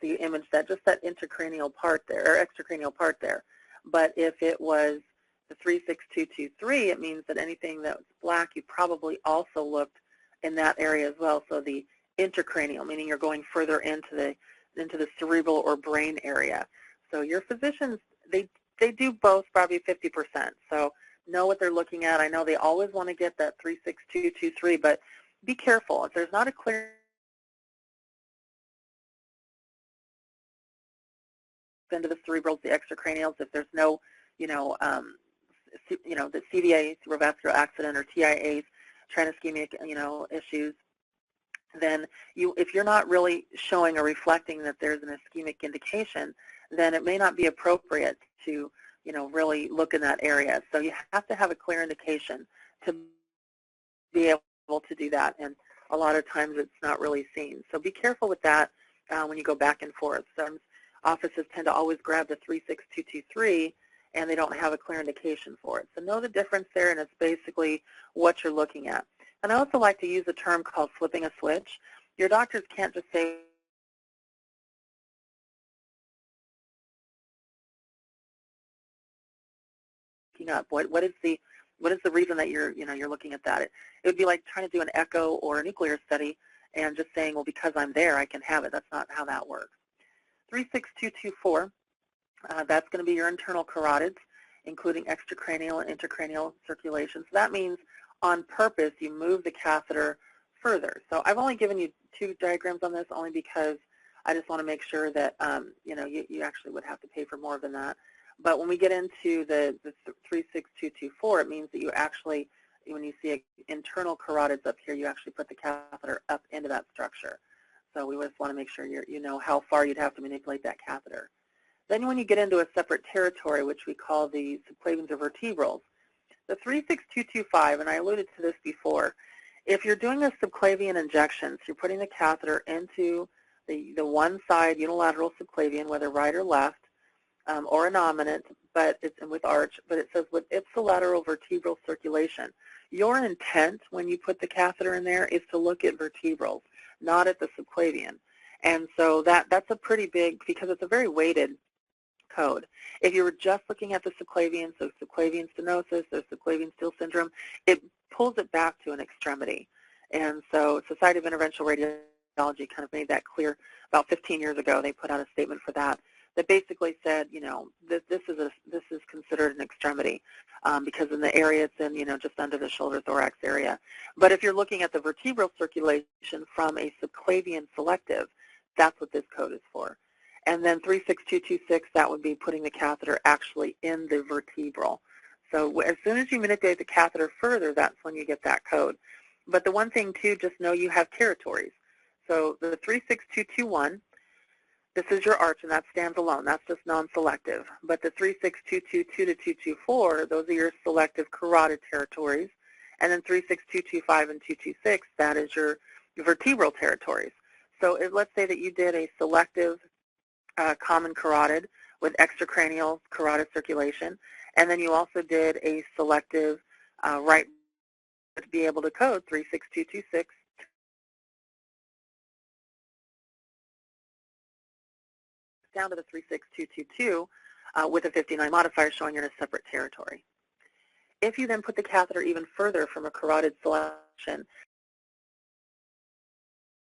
you image that, just that intracranial part there, or extracranial part there. But if it was the 36223, it means that anything that was black, you probably also looked in that area as well. So the intracranial, meaning you're going further into the cerebral or brain area. So your physicians, they do both, probably 50%. So know what they're looking at. I know they always want to get that 36223, but be careful. If there's not a clear into the cerebrals, the extracranials, if there's no, the CVA, cerebrovascular accident, or TIAs, transischemic, issues, then if you're not really showing or reflecting that there's an ischemic indication, then it may not be appropriate to, really look in that area. So you have to have a clear indication to be able to do that, and a lot of times it's not really seen. So be careful with that when you go back and forth. Some offices tend to always grab the 36223, and they don't have a clear indication for it. So know the difference there, and it's basically what you're looking at. And I also like to use a term called flipping a switch. Your doctors can't just say, up, what is the reason that you're looking at that? It would be like trying to do an echo or a nuclear study and just saying, well, because I'm there, I can have it. That's not how that works. 36224, that's going to be your internal carotids, including extracranial and intracranial circulation. So that means on purpose you move the catheter further. So I've only given you 2 diagrams on this only because I just want to make sure that you actually would have to pay for more than that. But when we get into the 36224, it means that you actually, when you see internal carotids up here, you actually put the catheter up into that structure. So we just want to make sure you know how far you'd have to manipulate that catheter. Then when you get into a separate territory, which we call the subclavians or vertebrals, the 36225, and I alluded to this before, if you're doing a subclavian injection, so you're putting the catheter into the one side unilateral subclavian, whether right or left, or a nominate, but it's with arch, but it says with ipsilateral vertebral circulation. Your intent when you put the catheter in there is to look at vertebrals, not at the subclavian. And so that's a pretty big, because it's a very weighted code. If you were just looking at the subclavian, so subclavian stenosis or subclavian steal syndrome, it pulls it back to an extremity. And so Society of Interventional Radiology kind of made that clear about 15 years ago. They put out a statement for that basically said, this is considered an extremity because in the area it's in, just under the shoulder thorax area. But if you're looking at the vertebral circulation from a subclavian selective, that's what this code is for. And then 36226, that would be putting the catheter actually in the vertebral. So as soon as you manipulate the catheter further, that's when you get that code. But the one thing, too, just know you have territories. So the 36221, this is your arch, and that stands alone. That's just non-selective. But the 36222 to 224, those are your selective carotid territories. And then 36225 and 226, that is your vertebral territories. So let's say that you did a selective common carotid with extracranial carotid circulation, and then you also did a selective right to be able to code 36226 down to the 36222 with a 59 modifier showing you're in a separate territory. If you then put the catheter even further from a carotid selection,